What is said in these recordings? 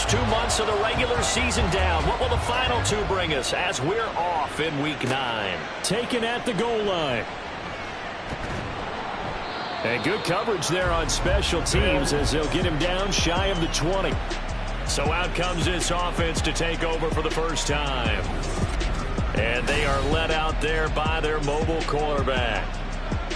first 2 months of the regular season down. What will the final two bring us as we're off in Week 9? Taken at the goal line. And good coverage there on special teams as they'll get him down shy of the 20. So out comes this offense to take over for the first time. And they are led out there by their mobile quarterback.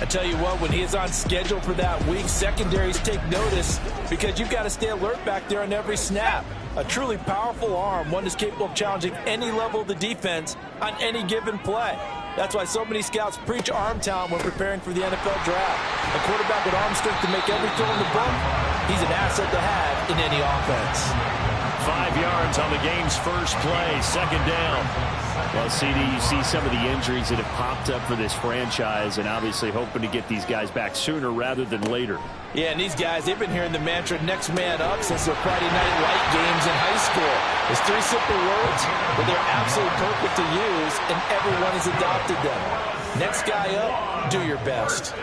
I tell you what, when he is on schedule for that week, secondaries take notice because you've got to stay alert back there on every snap. A truly powerful arm, one that's capable of challenging any level of the defense on any given play. That's why so many scouts preach arm talent when preparing for the NFL draft. A quarterback with arm strength to make every throw in the book, he's an asset to have in any offense. 5 yards on the game's first play, second down. Well, CD, you see some of the injuries that have popped up for this franchise and obviously hoping to get these guys back sooner rather than later. Yeah, and these guys, they've been hearing the mantra next man up since their Friday night light games in high school. It's 3 simple words, but they're absolutely perfect to use, and everyone has adopted them. Next guy up, do your best.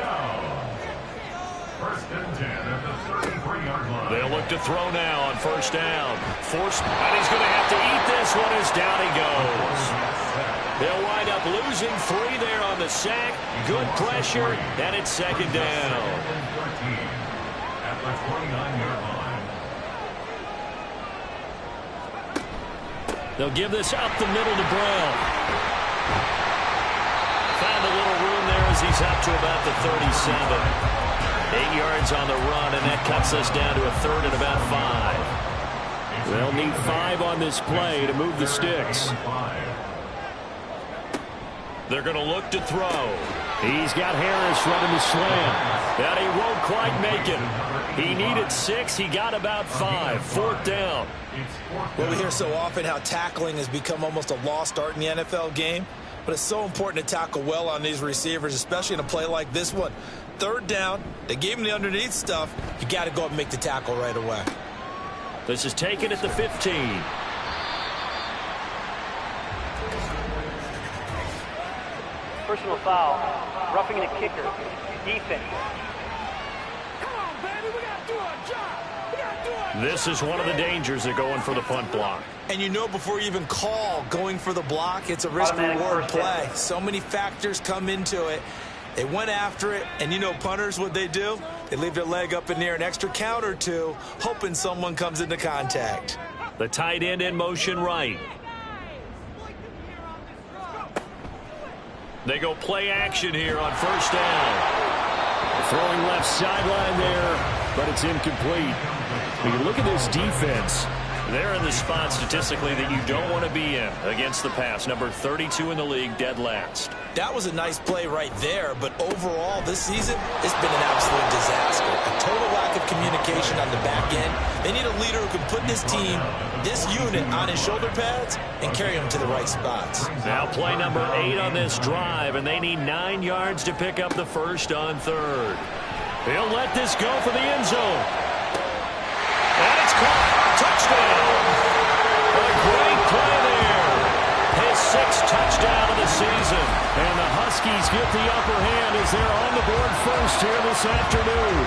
They'll look to throw now on first down. Forced, and he's going to have to eat this one as down he goes. They'll wind up losing 3 there on the sack. Good pressure, and it's second down. They'll give this up the middle to Brown. Found a little room there as he's up to about the 37. 8 yards on the run, and that cuts us down to a third and about 5. They'll need 5 on this play to move the sticks. They're going to look to throw. He's got Harris running the slam. That he won't quite make it. He needed 6. He got about 5. Fourth down. Well, we hear so often how tackling has become almost a lost art in the NFL game. But it's so important to tackle well on these receivers, especially in a play like this one. Third down, they gave him the underneath stuff. You got to go up and make the tackle right away. This is taken at the 15. Personal foul, roughing the kicker, defense. Come on, baby, we got to do our job. We got to do our This is one of the dangers of going for the punt block. And you know before you even call going for the block, it's a risk-reward play. So many factors come into it. They went after it, and you know punters, what they do? They leave their leg up in the air an extra count or two, hoping someone comes into contact. The tight end in motion right. They go play action here on first down. Throwing left sideline there, but it's incomplete. When you look at this defense, they're in the spot statistically that you don't want to be in against the pass. Number 32 in the league, dead last. That was a nice play right there, but overall this season, it's been an absolute disaster. A total lack of communication on the back end. They need a leader who can put this team, this unit, on his shoulder pads and carry them to the right spots. Now play number 8 on this drive, and they need 9 yards to pick up the first on third. They'll let this go for the end zone. And it's caught. Touchdown. A great play there. His 6th touchdown of the season. And the Huskies get the upper hand as they're on the board first here this afternoon.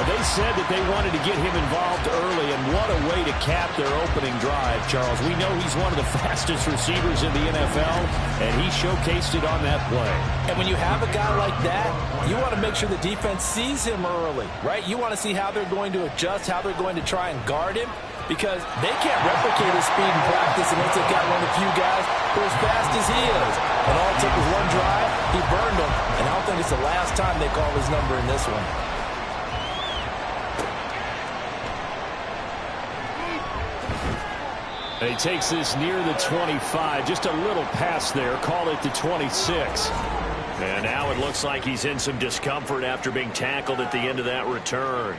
They said that they wanted to get him involved early, and what a way to cap their opening drive, Charles. We know he's one of the fastest receivers in the NFL, and he showcased it on that play. And when you have a guy like that, you want to make sure the defense sees him early, right? You want to see how they're going to adjust, how they're going to try and guard him, because they can't replicate his speed in practice unless they've got one of the few guys who are as fast as he is. And all it took was one drive, he burned them, and I don't think it's the last time they call his number in this one. He takes this near the 25, just a little pass there, call it the 26. And now it looks like he's in some discomfort after being tackled at the end of that return.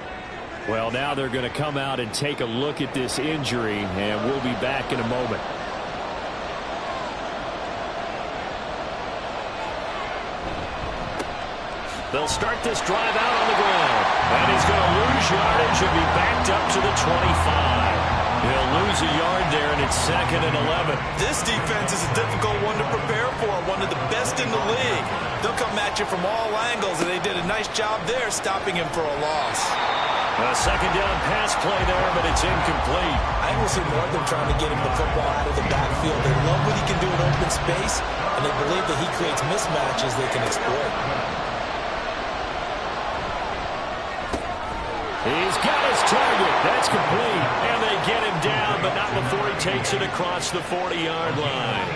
Well, now they're going to come out and take a look at this injury, and we'll be back in a moment. They'll start this drive out on the ground. And he's going to lose yardage and be backed up to the 25. He'll lose a yard there, and It's 2nd and 11. This defense is a difficult one to prepare for, one of the best in the league. They'll come at you from all angles, and they did a nice job there stopping him for a loss. A second down pass play there, but it's incomplete. I will see more of them trying to get him the football out of the backfield. They love what he can do in open space, and they believe that he creates mismatches they can exploit. He's got his target. That's complete. And they get him down, but not before he takes it across the 40-yard line.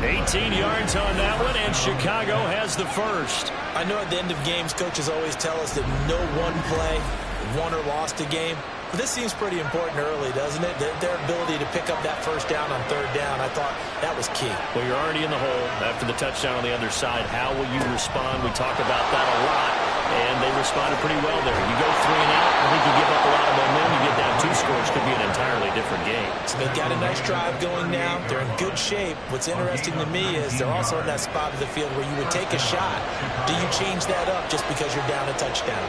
18 yards on that one, and Chicago has the first. I know at the end of games, coaches always tell us that no one play won or lost a game. But this seems pretty important early, doesn't it? Their ability to pick up that first down on third down, I thought that was key. Well, you're already in the hole after the touchdown on the other side. How will you respond? We talk about that a lot, and they responded pretty well there. You go 3 and out, I think you give up a lot of momentum. You get down 2 scores, could be an entirely different game. So they've got a nice drive going now. They're in good shape. What's interesting to me is they're also in that spot of the field where you would take a shot. Do you change that up just because you're down a touchdown?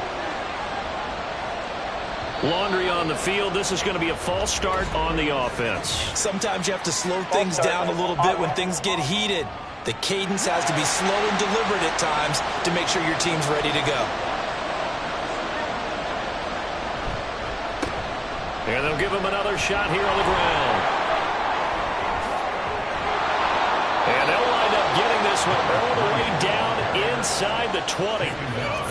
Laundry on the field. This is going to be a false start on the offense. Sometimes you have to slow things down a little bit when things get heated. The cadence has to be slow and deliberate at times to make sure your team's ready to go. And they'll give him another shot here on the ground. And they'll wind up getting this one all the way down inside the 20.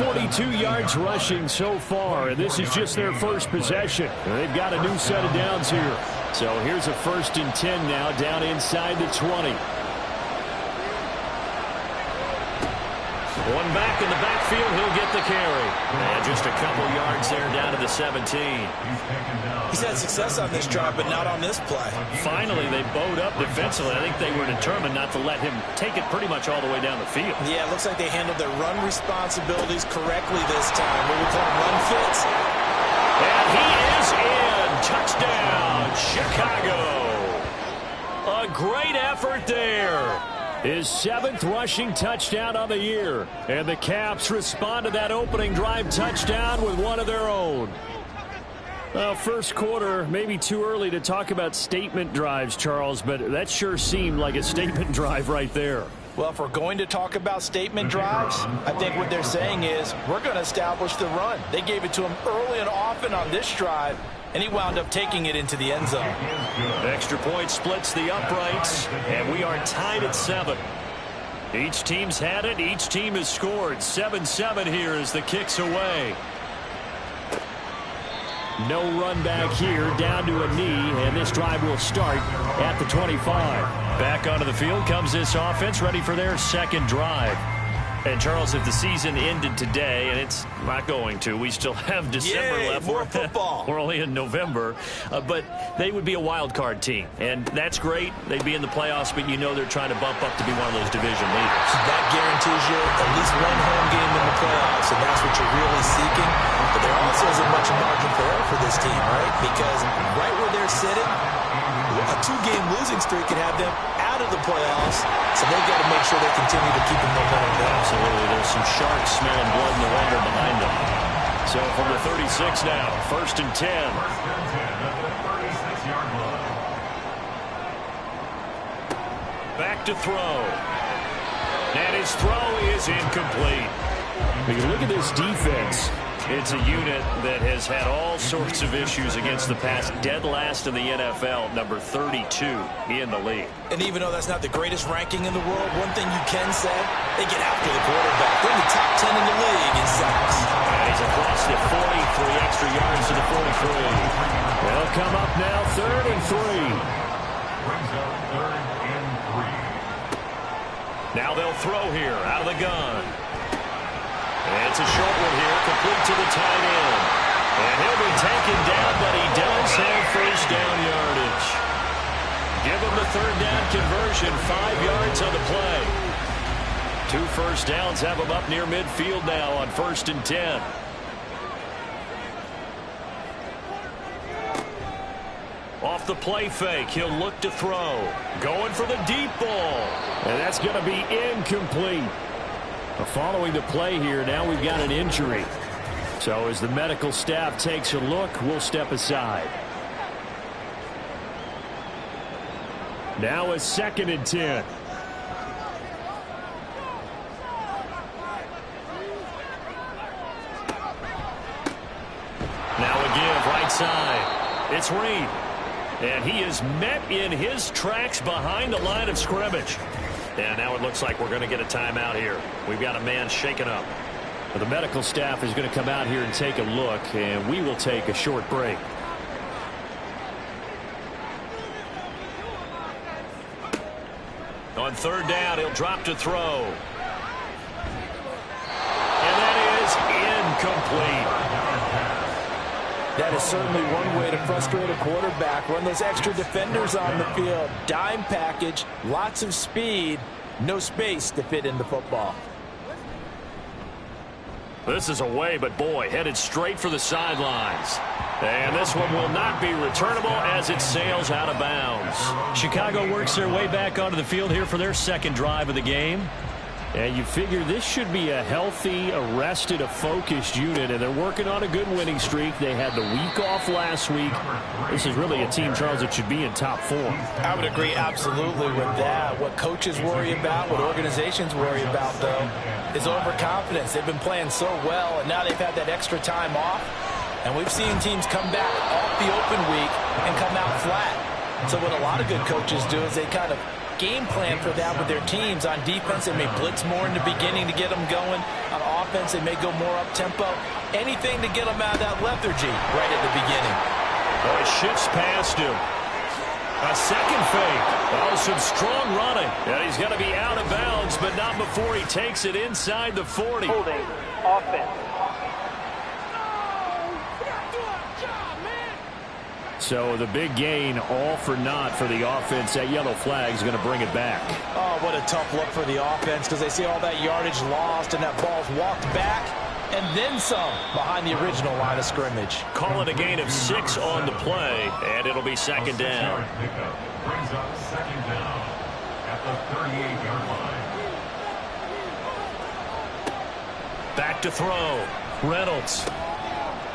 42 yards rushing so far, and this is just their first possession. They've got a new set of downs here. So here's a 1st and 10 now down inside the 20. One back in the backfield, he'll get the carry. And just a couple yards there down to the 17. He's had success on this drive, but not on this play. Finally, they bowed up defensively. I think they were determined not to let him take it pretty much all the way down the field. Yeah, it looks like they handled their run responsibilities correctly this time. What we call run fits. And he is in. Touchdown, Chicago. A great effort there. His 7th rushing touchdown of the year. And the Caps respond to that opening drive touchdown with one of their own. Well, first quarter, maybe too early to talk about statement drives, Charles, but that sure seemed like a statement drive right there. Well, if we're going to talk about statement drives, I think what they're saying is we're going to establish the run. They gave it to him early and often on this drive, and he wound up taking it into the end zone. Extra point splits the uprights, and we are tied at 7. Each team's had it. Each team has scored. 7-7 here as the kick's away. No run back here, down to a knee, and this drive will start at the 25. Back onto the field comes this offense, ready for their second drive. And, Charles, if the season ended today, and it's not going to, we still have December left. More football. We're only in November. But they would be a wild card team. And that's great. They'd be in the playoffs, but you know they're trying to bump up to be one of those division leaders. That guarantees you at least one home game in the playoffs, and that's what you're really seeking. But there also isn't much margin for error for this team, right? Because right where they're sitting, a 2-game losing streak could have them out of the playoffs, so they've got to make sure they continue to keep the momentum going. Absolutely. There's some sharks smelling blood in the water behind them. So from the 36 now, 1st and 10. Back to throw. And his throw is incomplete. When you look at this defense, it's a unit that has had all sorts of issues against the pass. Dead last in the NFL, number 32 in the league. And even though that's not the greatest ranking in the world, one thing you can say, they get after the quarterback. They're in the top 10 in the league in sacks. And he's across the 40, 3 extra yards to the 43. They'll come up now, 3rd and 3. Now they'll throw here out of the gun. And it's a short one here, complete to the tight end. And he'll be taken down, but he does have first down yardage. Give him the 3rd down conversion, 5 yards on the play. 2 first downs have him up near midfield now on 1st and 10. Off the play fake, he'll look to throw. Going for the deep ball. And that's going to be incomplete. Following the play here, now we've got an injury. So as the medical staff takes a look, we'll step aside. Now a 2nd and 10. Now a give right side. It's Reed. And he is met in his tracks behind the line of scrimmage. And now it looks like we're going to get a timeout here. We've got a man shaken up. Well, the medical staff is going to come out here and take a look, and we will take a short break. On 3rd down, he'll drop to throw. And that is incomplete. That is certainly one way to frustrate a quarterback. Run those extra defenders on the field. Dime package, lots of speed, no space to fit in the football. This is away, but boy, headed straight for the sidelines. And this one will not be returnable as it sails out of bounds. Chicago works their way back onto the field here for their 2nd drive of the game. And you figure this should be a healthy, arrested, a focused unit, and they're working on a good winning streak. They had the week off last week. This is really a team, Charles, that should be in top form. I would agree absolutely with that. What coaches worry about, what organizations worry about, though, is overconfidence. They've been playing so well, and now they've had that extra time off. And we've seen teams come back off the open week and come out flat. So what a lot of good coaches do is they kind of game plan for that with their teams. On defense, they may blitz more in the beginning to get them going. On offense, they may go more up-tempo. Anything to get them out of that lethargy right at the beginning. Oh, it shifts past him. A second fake. Oh, some strong running. And he's going to be out of bounds, but not before he takes it inside the 40. Holding offense. So the big gain, all for naught for the offense. That yellow flag is going to bring it back. Oh, what a tough look for the offense because they see all that yardage lost and that ball's walked back and then some behind the original line of scrimmage. Call it a gain of 6 on the play, and it'll be 2nd down. Brings up 2nd down at the 38-yard line. Back to throw. Reynolds.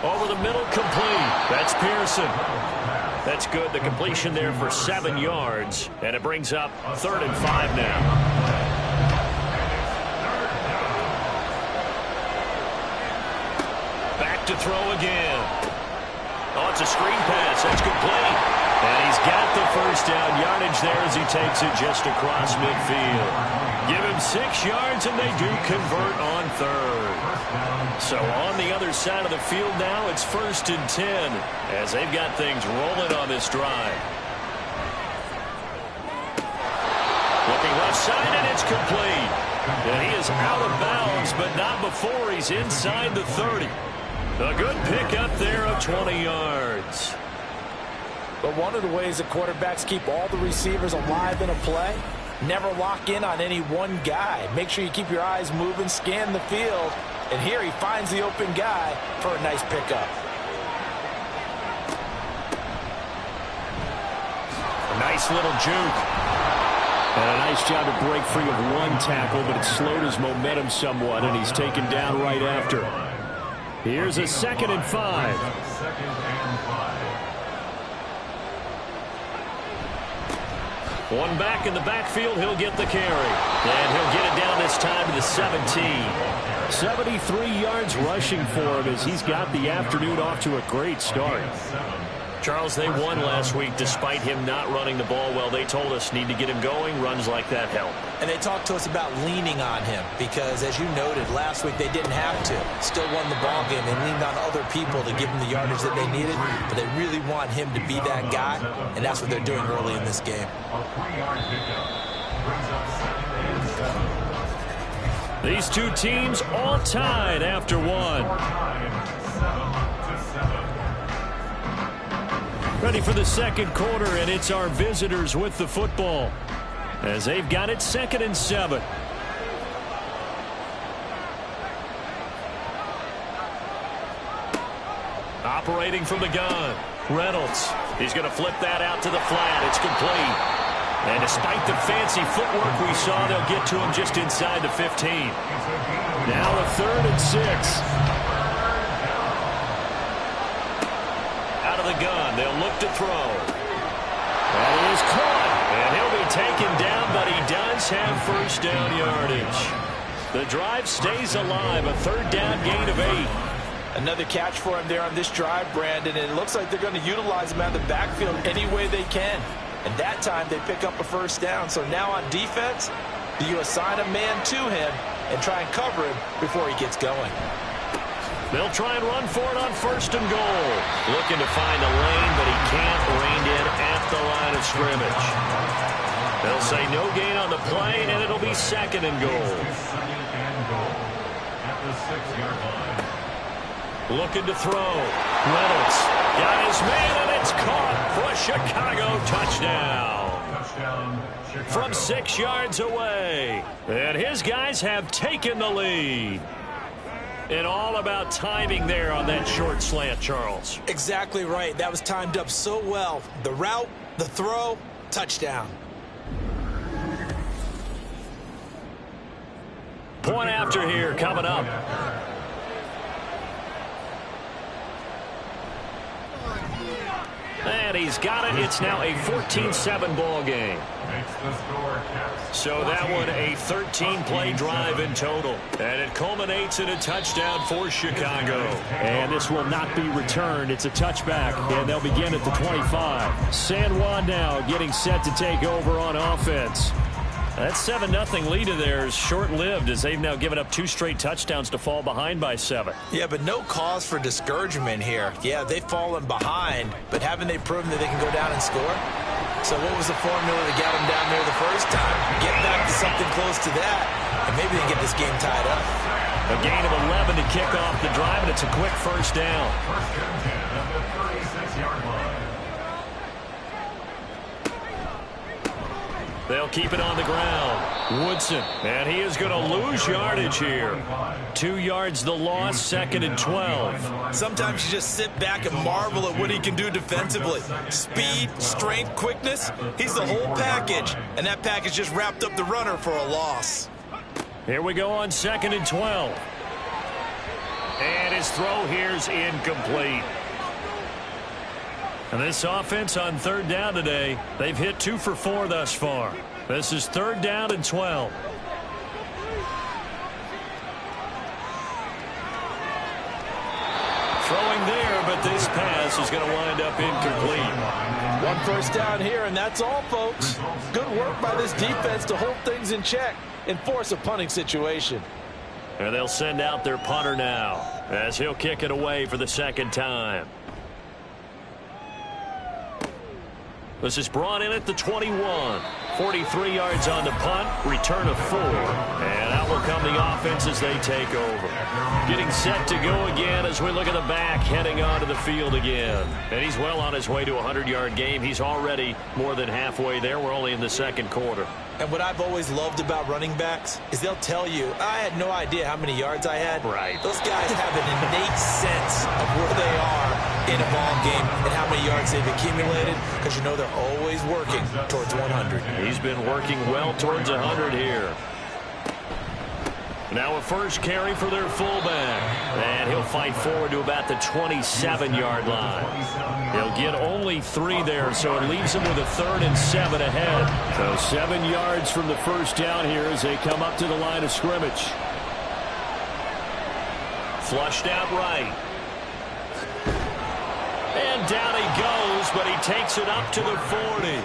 Over the middle, complete. That's Pearson. That's good. The completion there for 7 yards. And it brings up 3rd and 5 now. Back to throw again. Oh, it's a screen pass. That's complete. And he's got the first down yardage there as he takes it just across midfield. Give him 6 yards, and they do convert on 3rd. So on the other side of the field now, it's 1st and 10 as they've got things rolling on this drive. Looking left side, and it's complete. And he is out of bounds, but not before he's inside the 30. A good pickup there of 20 yards. But one of the ways that quarterbacks keep all the receivers alive in a play, never lock in on any one guy. Make sure you keep your eyes moving, scan the field. And here he finds the open guy for a nice pickup. A nice little juke. And a nice job to break free of one tackle, but it slowed his momentum somewhat, and he's taken down right after. Here's a 2nd and 5. 2nd and 5. One back in the backfield, he'll get the carry. And he'll get it down this time to the 17. 73 yards rushing for him as he's got the afternoon off to a great start. Charles, they won last week despite him not running the ball well. They told us need to get him going. Runs like that help. And they talked to us about leaning on him because, as you noted, last week they didn't have to. Still won the ball game. They leaned on other people to give them the yardage that they needed, but they really want him to be that guy, and that's what they're doing early in this game. A 3-yard pickup brings up 2nd and 7. These two teams all tied after one. Ready for the 2nd quarter, and it's our visitors with the football as they've got it 2nd and 7. Operating from the gun, Reynolds. He's going to flip that out to the flat. It's complete. And despite the fancy footwork we saw, they'll get to him just inside the 15. Now a 3rd and 6. Out of the gun, they'll look to throw. That is caught, and he'll be taken down, but he does have first down yardage. The drive stays alive, a third down gain of 8. Another catch for him there on this drive, Brandon, and it looks like they're going to utilize him out of the backfield any way they can. And that time they pick up a first down. So now on defense, do you assign a man to him and try and cover him before he gets going? They'll try and run for it on first and goal. Looking to find a lane, but he can't rein in at the line of scrimmage. They'll say no gain on the play, and it'll be second and goal. Second and goal at the 6-yard line. Looking to throw. Reynolds got his man, and it's caught for a Chicago touchdown. Touchdown, Chicago. From 6 yards away. And his guys have taken the lead. And all about timing there on that short slant, Charles. Exactly right. That was timed up so well. The route, the throw, touchdown. Point after here coming up. And he's got it. It's now a 14-7 ball game. Makes the score, Caps. So that one a 13-play drive in total. And it culminates in a touchdown for Chicago. And this will not be returned. It's a touchback, and they'll begin at the 25. San Juan now getting set to take over on offense. That 7-0 lead of theirs short-lived as they've now given up 2 straight touchdowns to fall behind by 7. Yeah, but no cause for discouragement here. Yeah, they've fallen behind, but haven't they proven that they can go down and score? So what was the formula that got them down there the first time? Get back to something close to that, and maybe they can get this game tied up. A gain of 11 to kick off the drive, and it's a quick first down. First and 10 at the 36-yard line. They'll keep it on the ground. Woodson, and he is going to lose yardage here. 2 yards the loss, second and 12. Sometimes you just sit back and marvel at what he can do defensively. Speed, strength, quickness, he's the whole package. And that package just wrapped up the runner for a loss. Here we go on second and 12. And his throw here's incomplete. And this offense on third down today, they've hit 2 for 4 thus far. This is third down and 12. Throwing there, but this pass is going to wind up incomplete. 1 first down here, and that's all, folks. Good work by this defense to hold things in check and force a punting situation. And they'll send out their punter now as he'll kick it away for the second time. This is brought in at the 21. 43 yards on the punt, return of 4. And out will come the offense as they take over. Getting set to go again as we look at the back, heading onto the field again. And he's well on his way to a 100-yard game. He's already more than halfway there. We're only in the second quarter. And what I've always loved about running backs is they'll tell you, I had no idea how many yards I had. Right. Those guys have an innate sense of where they are in a ball game and how many yards they've accumulated, because you know they're always working towards 100. He's been working well towards 100 here. Now a first carry for their fullback. And he'll fight forward to about the 27-yard line. He'll get only 3 there, so it leaves him with a 3rd and 7 ahead. So 7 yards from the first down here as they come up to the line of scrimmage. Flushed out right. And down he goes, but he takes it up to the 40.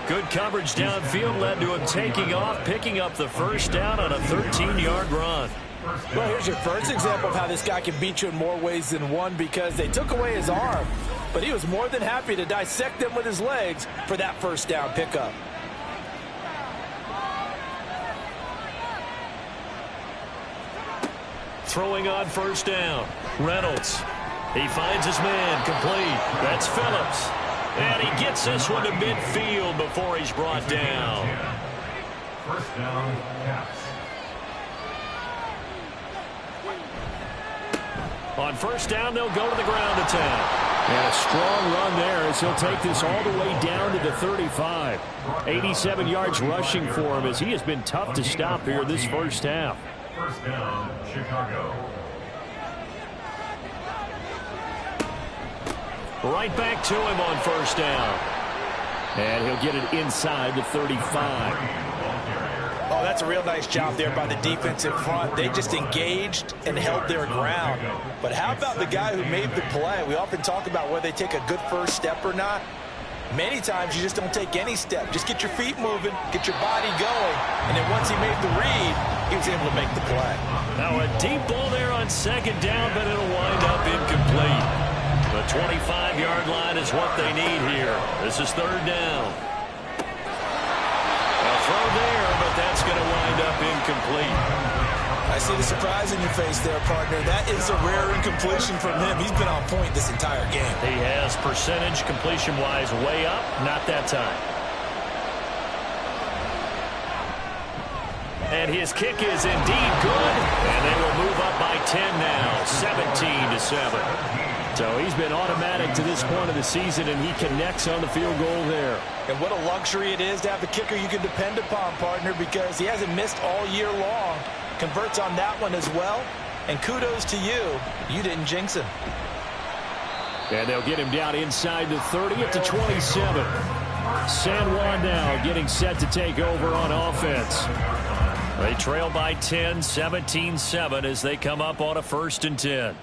Good coverage downfield led to him taking off, picking up the first down on a 13-yard run. Well, here's your first example of how this guy can beat you in more ways than one, because they took away his arm, but he was more than happy to dissect them with his legs for that first down pickup. Throwing on first down. Reynolds. He finds his man complete. That's Phillips. And he gets this one to midfield before he's brought down. First down, Caps. On first down, they'll go to the ground attack. And a strong run there as he'll take this all the way down to the 35. 87 yards rushing for him as he has been tough to stop here this first half. First down, Chicago. Right back to him on first down. And he'll get it inside the 35. Oh, that's a real nice job there by the defense in front. They just engaged and held their ground. But how about the guy who made the play? We often talk about whether they take a good first step or not. Many times you just don't take any step. Just get your feet moving, get your body going, and then once he made the read, he was able to make the play. Now a deep ball there on second down, but it'll wind up incomplete. The 25-yard line is what they need here. This is third down. A throw there, but that's going to wind up incomplete. I see the surprise in your face there, partner. That is a rare incompletion from him. He's been on point this entire game. He has percentage completion-wise way up, not that time. And his kick is indeed good, and they will move up by 10 now, 17-7. So he's been automatic to this point of the season, and he connects on the field goal there. And what a luxury it is to have a kicker you can depend upon, partner, because he hasn't missed all year long. Converts on that one as well. And kudos to you. You didn't jinx him. And they'll get him down inside the 30 at the 27. San Juan now getting set to take over on offense. They trail by 10, 17-7 as they come up on a 1st and 10.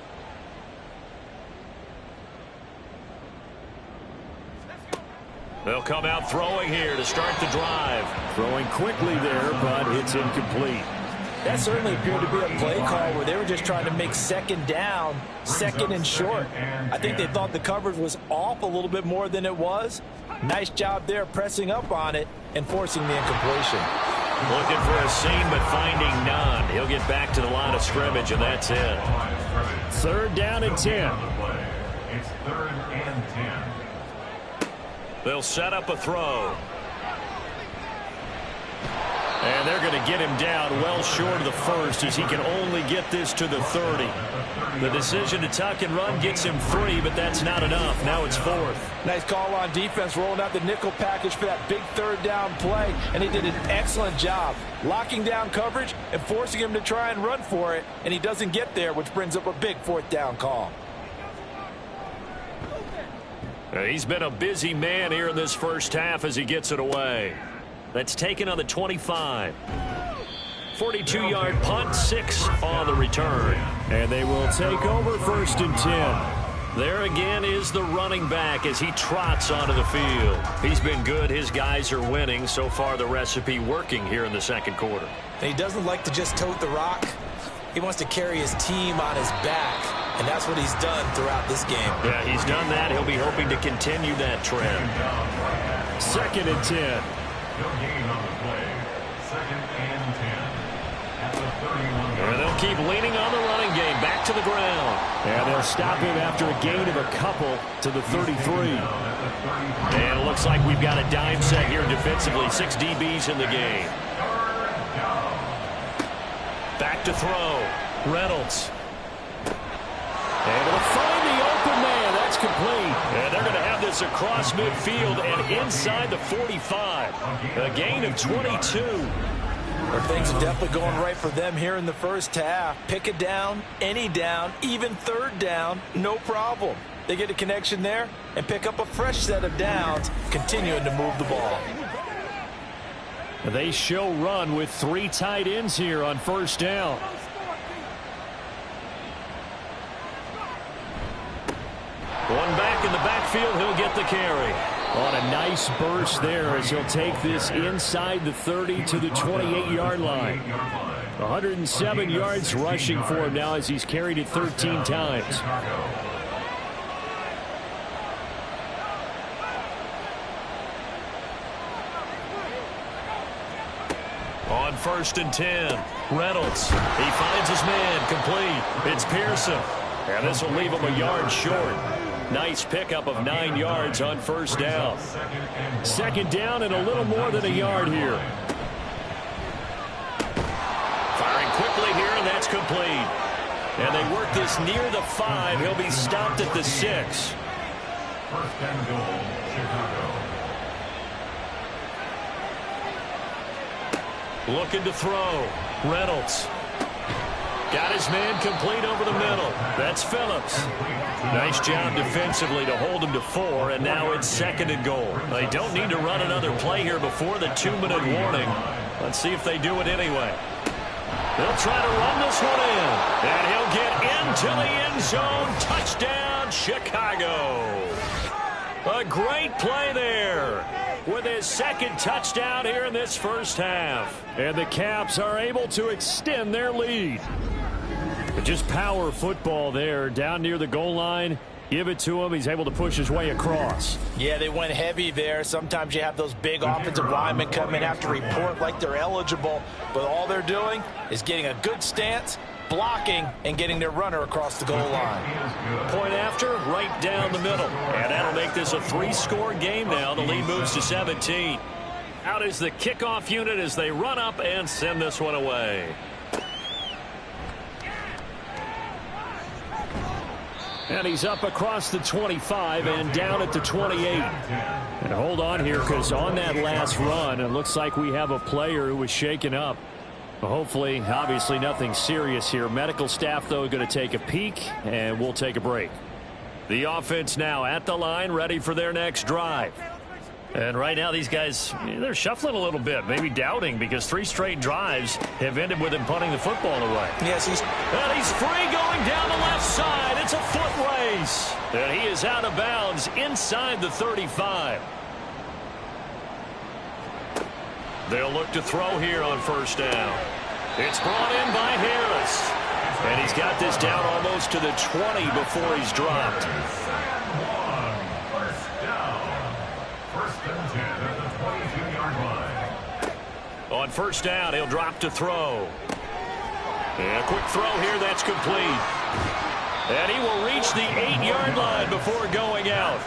They'll come out throwing here to start the drive. Throwing quickly there, but it's incomplete. That certainly appeared to be a play call where they were just trying to make second down, second and short. I think they thought the coverage was off a little bit more than it was. Nice job there pressing up on it and forcing the incompletion. Looking for a seam, but finding none. He'll get back to the line of scrimmage, and that's it. Third down and 10. It's 3rd and 10. They'll set up a throw. And they're going to get him down well short of the first as he can only get this to the 30. The decision to tuck and run gets him 3, but that's not enough. Now it's 4th. Nice call on defense, rolling out the nickel package for that big third down play, and he did an excellent job locking down coverage and forcing him to try and run for it, and he doesn't get there, which brings up a big 4th down call. He's been a busy man here in this first half as he gets it away. That's taken on the 25. 42-yard punt, 6 on the return. And they will take over 1st and 10. There again is the running back as he trots onto the field. He's been good. His guys are winning. So far, the recipe working here in the second quarter. And he doesn't like to just tote the rock. He wants to carry his team on his back, and that's what he's done throughout this game. Yeah, he's done that. He'll be hoping to continue that trend. 2nd and 10. No gain on the play. 2nd and 10. At the 31. And they'll keep leaning on the running game. Back to the ground. And they'll stop him after a gain of a couple to the 33. And it looks like we've got a dime set here defensively. 6 DBs in the game. Back to throw. Reynolds. Able to find the open man. That's complete. And they're going to have this across midfield and inside the 45. A gain of 22. Well, things are definitely going right for them here in the first half. Pick a down, any down, even third down, no problem. They get a connection there and pick up a fresh set of downs, continuing to move the ball. They show run with 3 tight ends here on 1st down. One back in the backfield, he'll get the carry. On a nice burst there as he'll take this inside the 30 to the 28-yard line. 107 yards rushing for him now as he's carried it 13 times. On 1st and 10, Reynolds. He finds his man, complete. It's Pearson. And this will leave him a yard short. Nice pickup of 9 yards on 1st down. 2nd down and a little more than a yard here. Firing quickly here, and that's complete. And they work this near the 5. He'll be stopped at the 6. 1st and goal, Chicago. Looking to throw. Reynolds. Got his man complete over the middle. That's Phillips. Nice job defensively to hold him to 4, and now it's 2nd and goal. They don't need to run another play here before the 2-minute warning. Let's see if they do it anyway. They'll try to run this one in, and he'll get into the end zone. Touchdown, Chicago. A great play there with his 2nd touchdown here in this first half. And the Caps are able to extend their lead. But just power football there down near the goal line. Give it to him. He's able to push his way across. Yeah, they went heavy there. Sometimes you have those big offensive linemen come in, have to report like they're eligible. But all they're doing is getting a good stance, blocking, and getting their runner across the goal line. Point after, right down the middle. And that'll make this a 3-score game now. The lead moves to 17. Out is the kickoff unit as they run up and send this one away. And he's up across the 25 and down at the 28. And hold on here, because on that last run, it looks like we have a player who was shaken up. Hopefully, obviously nothing serious here. Medical staff, though, going to take a peek, and we'll take a break. The offense now at the line, ready for their next drive. And right now, these guys, they're shuffling a little bit, maybe doubting, because 3 straight drives have ended with him punting the football away. Yes, he's free going down the left side. It's a foot race. And he is out of bounds inside the 35. They'll look to throw here on first down. It's brought in by Harris. And he's got this down almost to the 20 before he's dropped. On first down, he'll drop to throw. And a quick throw here, that's complete. And he will reach the 8-yard line before going out.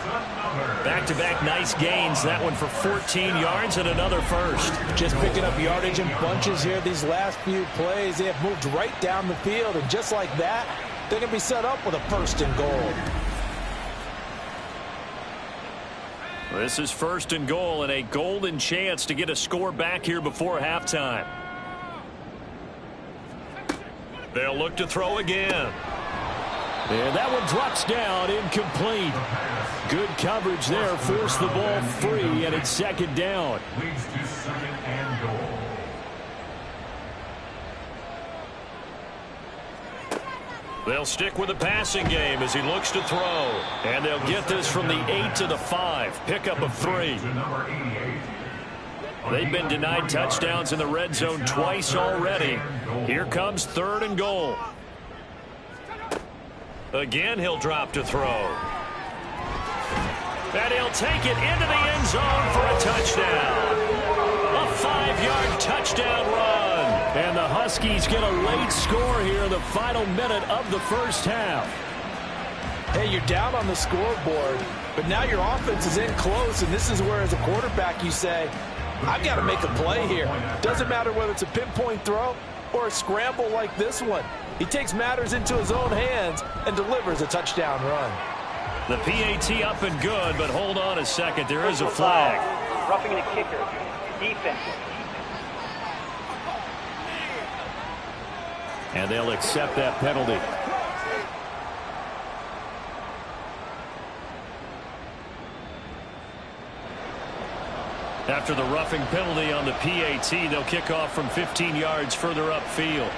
Back-to-back nice gains. That one for 14 yards and another first. just picking up yardage in bunches here these last few plays. They have moved right down the field, and just like that, they're going to be set up with a 1st and goal. This is 1st and goal and a golden chance to get a score back here before halftime. They'll look to throw again. And that one drops down, incomplete. Good coverage there, forced the ball free, and it's 2nd down. Leads to 2nd and goal. They'll stick with the passing game as he looks to throw. And they'll get this from the 8 to the 5. Pickup of 3. They've been denied touchdowns in the red zone twice already. Here comes 3rd and goal. Again, he'll drop to throw. And he'll take it into the end zone for a touchdown. A 5-yard touchdown run. And the Huskies get a late score here in the final minute of the first half. Hey, you're down on the scoreboard, but now your offense is in close, and this is where, as a quarterback, you say, I've got to make a play here. Doesn't matter whether it's a pinpoint throw or a scramble like this one. He takes matters into his own hands and delivers a touchdown run. The PAT up and good, but hold on a second. There is a flag. Roughing the kicker. Defense. And they'll accept that penalty. After the roughing penalty on the PAT, they'll kick off from 15 yards further upfield.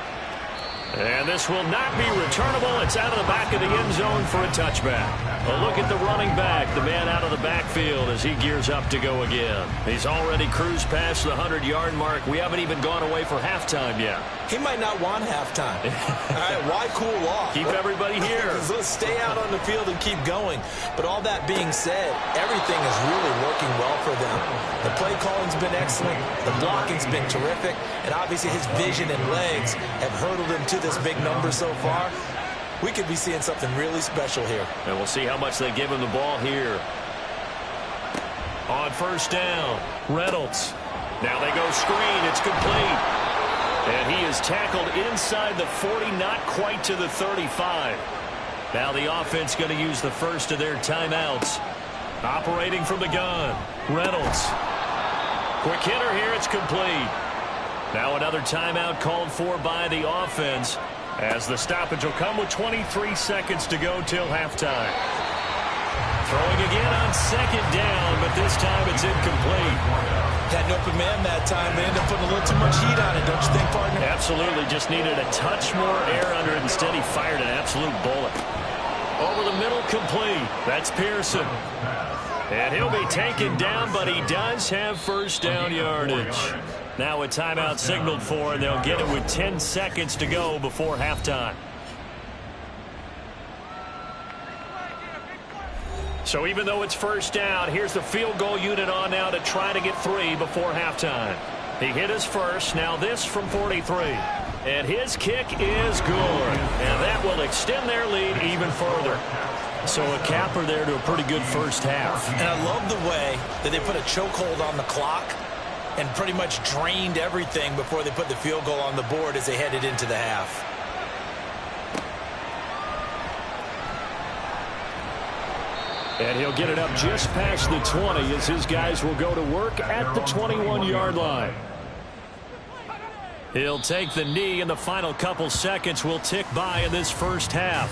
And this will not be returnable. It's out of the back of the end zone for a touchback. A look at the running back, the man out of the backfield as he gears up to go again. He's already cruised past the 100-yard mark. We haven't even gone away for halftime yet. He might not want halftime. All right, why cool off? Keep everybody here. Let's stay out on the field and keep going. But all that being said, everything is really working well for them. The play calling's been excellent. The blocking's been terrific. And obviously his vision and legs have hurdled him to this big number so far. We could be seeing something really special here. And we'll see how much they give him the ball here. On first down, Reynolds. Now they go screen. It's complete. And he is tackled inside the 40, not quite to the 35. Now the offense going to use the first of their timeouts. Operating from the gun, Reynolds. Quick hitter here, it's complete. Now another timeout called for by the offense. As the stoppage will come with 23 seconds to go till halftime. Throwing again on second down, but this time it's incomplete. Had an open man that time. They ended up putting a little too much heat on it, don't you think, partner? Absolutely. Just needed a touch more air under it. Instead, he fired an absolute bullet. Over the middle, complete. That's Pearson. And he'll be taken down, but he does have first down yardage. Now a timeout signaled for, and they'll get it with 10 seconds to go before halftime. So even though it's first down, here's the field goal unit on now to try to get 3 before halftime. He hit his first. Now this from 43. And his kick is good. And that will extend their lead even further. So a capper there to a pretty good first half. And I love the way that they put a chokehold on the clock and pretty much drained everything before they put the field goal on the board as they headed into the half. And he'll get it up just past the 20 as his guys will go to work at the 21-yard line. He'll take the knee, and the final couple seconds will tick by in this first half.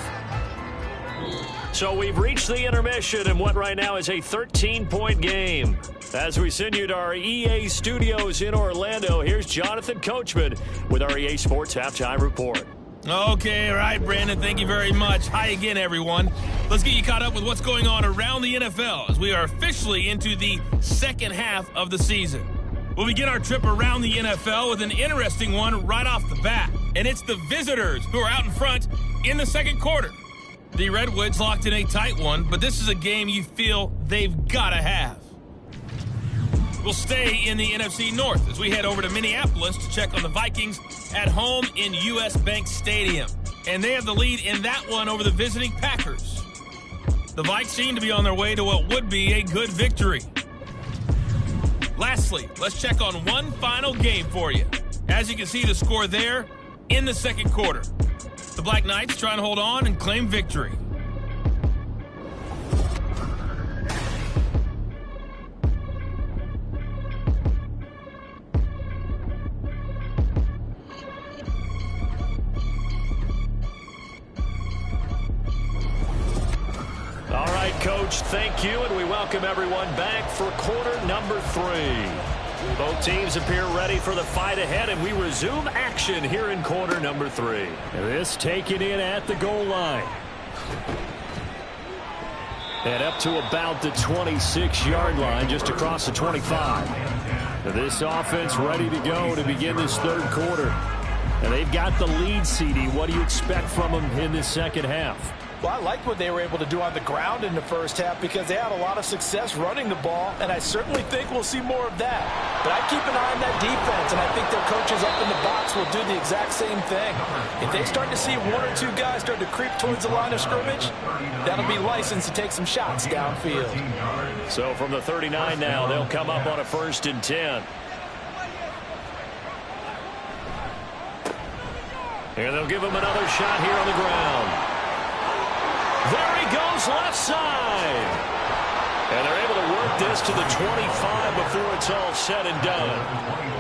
So we've reached the intermission in what right now is a 13-point game. As we send you to our EA studios in Orlando, here's Jonathan Coachman with our EA Sports Halftime Report. Okay, all right, Brandon, thank you very much. Hi again, everyone. Let's get you caught up with what's going on around the NFL as we are officially into the second half of the season. We'll begin our trip around the NFL with an interesting one right off the bat, and it's the visitors who are out in front in the second quarter. The Redwoods locked in a tight one, but this is a game you feel they've got to have. We'll stay in the NFC North as we head over to Minneapolis to check on the Vikings at home in U.S. Bank Stadium. And they have the lead in that one over the visiting Packers. The Vikes seem to be on their way to what would be a good victory. Lastly, let's check on one final game for you. As you can see the score there in the second quarter. The Black Knights trying to hold on and claim victory. All right, Coach, thank you, and we welcome everyone back for quarter number 3. Both teams appear ready for the fight ahead, and we resume action here in quarter number 3. This taken in at the goal line. And up to about the 26-yard line, just across the 25. This offense ready to go to begin this third quarter. And they've got the lead, CD. What do you expect from them in this second half? Well, I liked what they were able to do on the ground in the first half because they had a lot of success running the ball, and I certainly think we'll see more of that. But I keep an eye on that defense, and I think their coaches up in the box will do the exact same thing. If they start to see 1 or 2 guys start to creep towards the line of scrimmage, that'll be licensed to take some shots downfield. So from the 39 now, they'll come up on a 1st and 10. And they'll give him another shot here on the ground. There he goes, left side. And they're able to work this to the 25 before it's all said and done.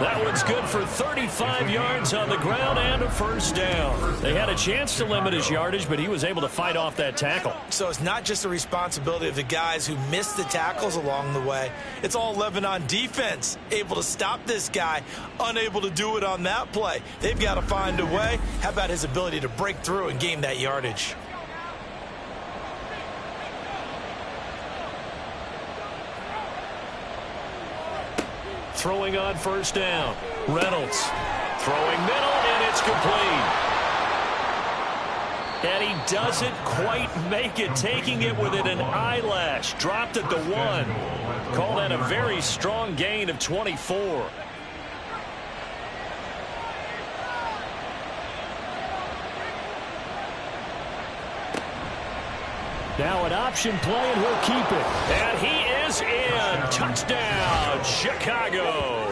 That one's good for 35 yards on the ground and a first down. They had a chance to limit his yardage, but he was able to fight off that tackle. So it's not just the responsibility of the guys who missed the tackles along the way. It's all 11 on defense, able to stop this guy, unable to do it on that play. They've got to find a way. How about his ability to break through and gain that yardage? Throwing on first down. Reynolds throwing middle, and it's complete. And he doesn't quite make it, taking it within an eyelash. Dropped at the 1. Call that a very strong gain of 24. Now an option play, and he'll keep it. And he is in. Touchdown, Chicago.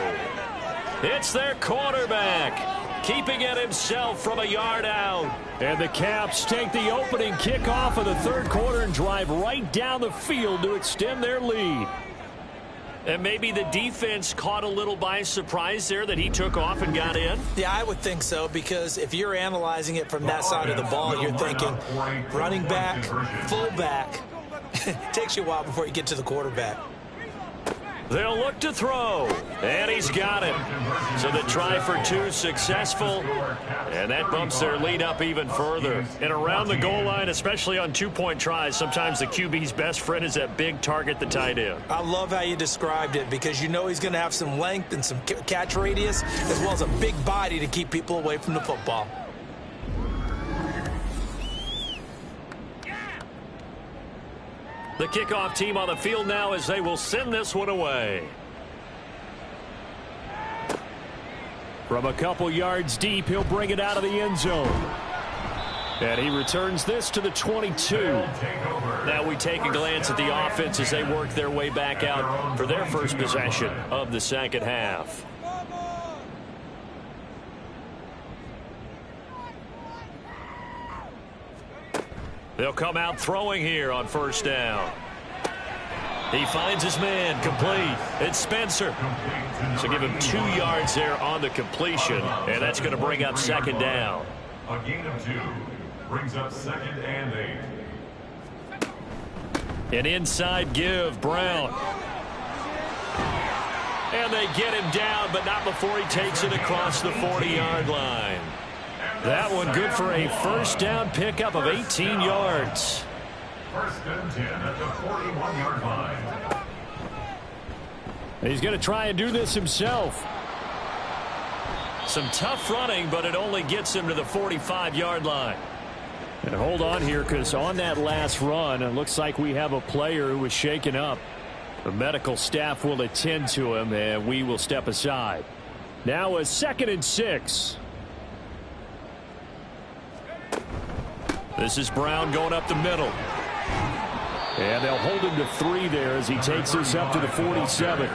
It's their quarterback, keeping it himself from a yard out. And the Caps take the opening kickoff of the third quarter and drive right down the field to extend their lead. And maybe the defense caught a little by surprise there that he took off and got in? Yeah, I would think so, because if you're analyzing it from that side of the ball, you're thinking running back, fullback. It takes you a while before you get to the quarterback. They'll look to throw, and he's got it. So the try for two successful, and that bumps their lead up even further. And around the goal line, especially on two-point tries, sometimes the QB's best friend is that big target, the tight end. I love how you described it, because you know he's going to have some length and some catch radius, as well as a big body to keep people away from the football. The kickoff team on the field now as they will send this one away. From a couple yards deep, he'll bring it out of the end zone. And he returns this to the 22. Now we take a glance at the offense as they work their way back out for their first possession of the second half. They'll come out throwing here on first down. He finds his man, complete. It's Spencer. So give him 2 yards there on the completion, and that's going to bring up second down. A gain of 2 brings up 2nd and 8. An inside give, Brown. And they get him down, but not before he takes it across the 40-yard line. That one good for a first down pickup of 18 yards. First and 10 at the 41-yard line. He's going to try and do this himself. Some tough running, but it only gets him to the 45-yard line. And hold on here, because on that last run, it looks like we have a player who was shaken up. The medical staff will attend to him, and we will step aside. Now a 2nd and 6. This is Brown going up the middle. And they'll hold him to 3 there as he takes this up to the 47.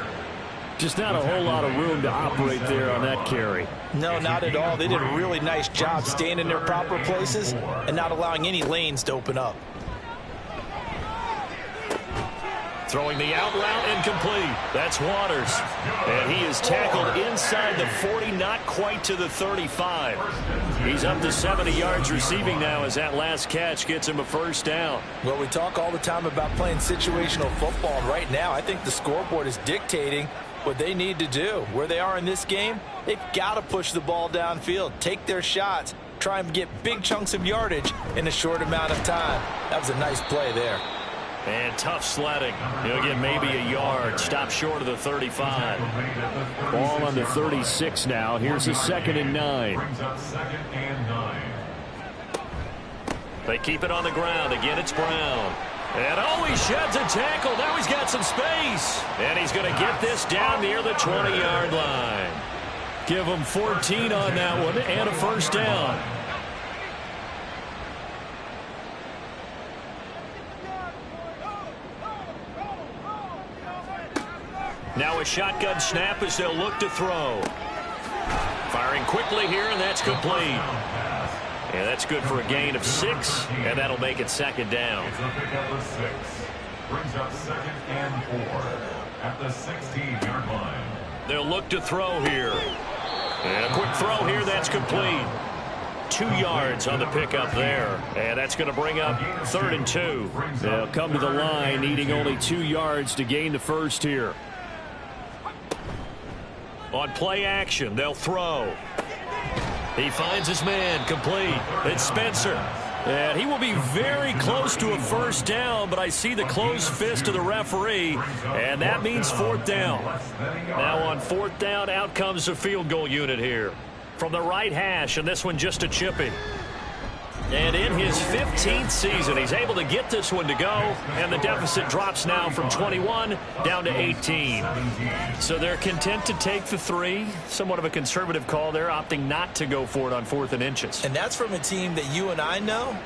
Just not a whole lot of room to operate there on that carry. No, not at all. They did a really nice job staying in their proper places and not allowing any lanes to open up. Throwing the out route incomplete. That's Waters. And he is tackled inside the 40, not quite to the 35. He's up to 70 yards receiving now as that last catch gets him a first down. Well, we talk all the time about playing situational football. And right now, I think the scoreboard is dictating what they need to do. Where they are in this game, they've got to push the ball downfield, take their shots, try and get big chunks of yardage in a short amount of time. That was a nice play there. And tough sledding. He'll get maybe a yard. Stop short of the 35. Ball on the 36 now. Here's a 2nd and 9. Brings up 2nd and 9. They keep it on the ground. Again, it's Brown. And oh, he sheds a tackle. Now he's got some space. And he's going to get this down near the 20-yard line. Give him 14 on that one and a first down. Now a shotgun snap as they'll look to throw. Firing quickly here, and that's complete. And that's good for a gain of 6, and that'll make it second down. It's a pickup of 6. Brings up 2nd and 4 at the 16-yard line. They'll look to throw here. And a quick throw here, that's complete. 2 yards on the pickup there. And that's going to bring up 3rd and 2. They'll come to the line needing only 2 yards to gain the first here. On play action, they'll throw. He finds his man, complete. It's Spencer. And he will be very close to a first down, but I see the closed fist of the referee, and that means 4th down. Now on 4th down, out comes the field goal unit here. From the right hash, and this one just a chipping. And in his 15th season, he's able to get this one to go, and the deficit drops now from 21 down to 18. So they're content to take the 3. Somewhat of a conservative call there, opting not to go for it on 4th and inches. And that's from a team that you and I know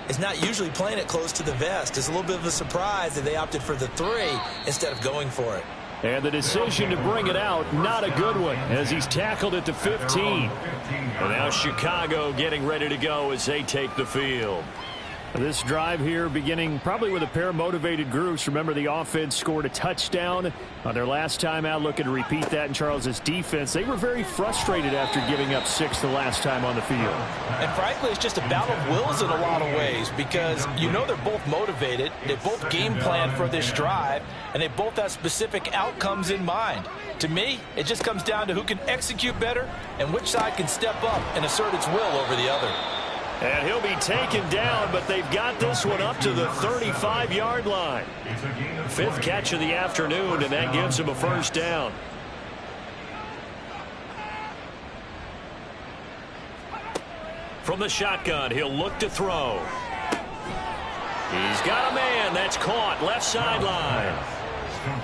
is not usually playing it close to the vest. It's a little bit of a surprise that they opted for the 3 instead of going for it. And the decision to bring it out, not a good one, as he's tackled at the 15. And now Chicago getting ready to go as they take the field. This drive here beginning probably with a pair of motivated groups. Remember, the offense scored a touchdown on their last time out, looking to repeat that in Charles's defense. They were very frustrated after giving up 6 the last time on the field. And frankly, it's just a battle of wills in a lot of ways because you know they're both motivated. They both game plan for this drive, and they both have specific outcomes in mind. To me, it just comes down to who can execute better and which side can step up and assert its will over the other. And he'll be taken down, but they've got this one up to the 35-yard line. 5th catch of the afternoon, and that gives him a first down. From the shotgun, he'll look to throw. He's got a man. That's caught. Left sideline.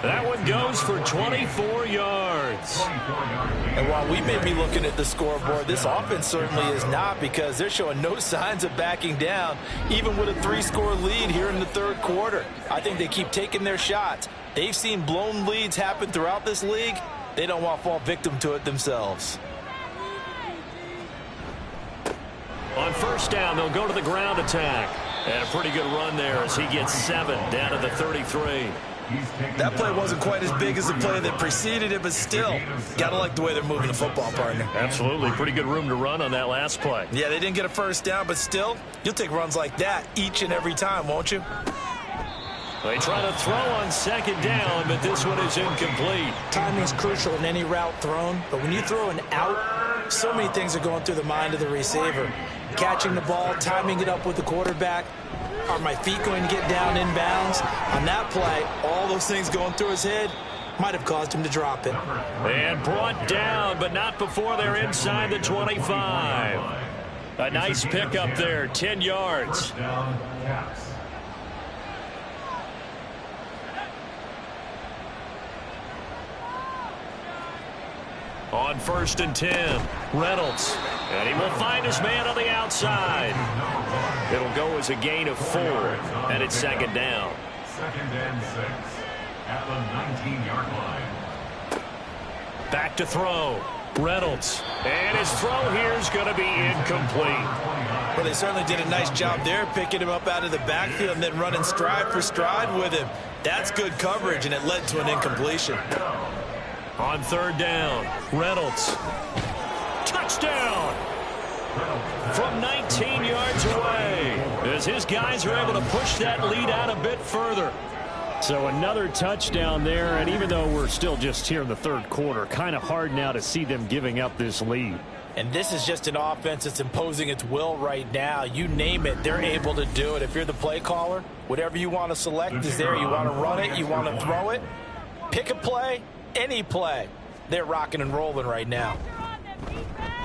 That one goes for 24 yards. And while we may be looking at the scoreboard, this offense certainly is not, because they're showing no signs of backing down, even with a 3-score lead here in the third quarter. I think they keep taking their shots. They've seen blown leads happen throughout this league. They don't want to fall victim to it themselves. On first down, they'll go to the ground attack. And a pretty good run there as he gets 7 down to the 33. That play wasn't quite as big as the play that preceded it, but still, gotta like the way they're moving the football, partner. Absolutely. Pretty good room to run on that last play. Yeah, they didn't get a first down, but still, you'll take runs like that each and every time, won't you? They try to throw on second down, but this one is incomplete. Timing's crucial in any route thrown, but when you throw an out, so many things are going through the mind of the receiver. Catching the ball, timing it up with the quarterback. Are my feet going to get down in bounds? On that play, all those things going through his head might have caused him to drop it. And brought down, but not before they're inside the 25. A nice pickup there, 10 yards. On first and 10, Reynolds. And he will find his man on the outside. It'll go as a gain of 4, and it's second down. 2nd and 6 at the 19-yard line. Back to throw. Reynolds. And his throw here is going to be incomplete. Well, they certainly did a nice job there, picking him up out of the backfield and then running stride for stride with him. That's good coverage, and it led to an incompletion. On third down, Reynolds. Touchdown! From 19 yards away, as his guys are able to push that lead out a bit further. So another touchdown there, and even though we're still just here in the third quarter, kind of hard now to see them giving up this lead. And this is just an offense that's imposing its will right now. You name it, they're able to do it. If you're the play caller, whatever you want to select is there. You want to run it, you want to throw it. Pick a play, any play. They're rocking and rolling right now.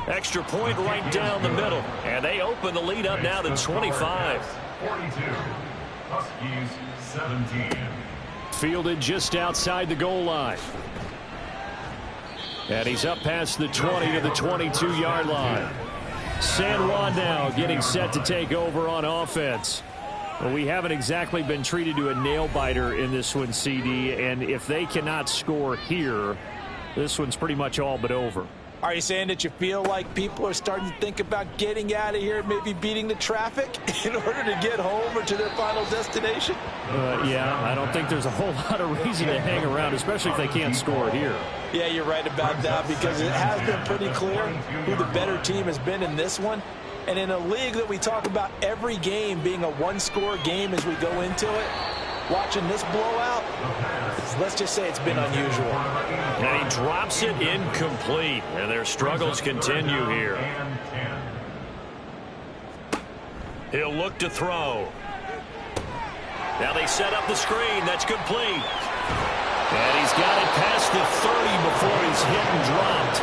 Extra point right down the middle. And they open the lead up now to 25. 42. Huskies 17. Fielded just outside the goal line. And he's up past the 20 to the 22-yard line. San Juan now getting set to take over on offense. Well, we haven't exactly been treated to a nail-biter in this one, CD. And if they cannot score here, this one's pretty much all but over. Are you saying that you feel like people are starting to think about getting out of here and maybe beating the traffic in order to get home or to their final destination? Yeah, I don't think there's a whole lot of reason to hang around, especially if they can't score here. Yeah, you're right about that, because it has been pretty clear who the better team has been in this one. And in a league that we talk about every game being a one-score game as we go into it, watching this blowout, let's just say it's been unusual. And he drops it incomplete. And their struggles continue here. He'll look to throw. Now they set up the screen. That's complete. And he's got it past the 30 before he's hit and dropped.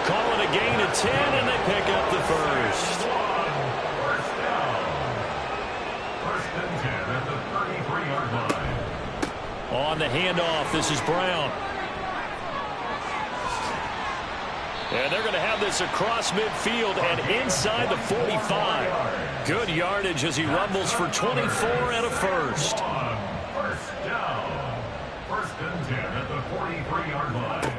Call it a gain of 10, and they pick up the first. First down. 1st and 10 at the 33-yard line. On the handoff, this is Brown. And they're going to have this across midfield and inside the 45. Good yardage as he rumbles for 24 and a first. First down. 1st and 10 at the 43-yard line.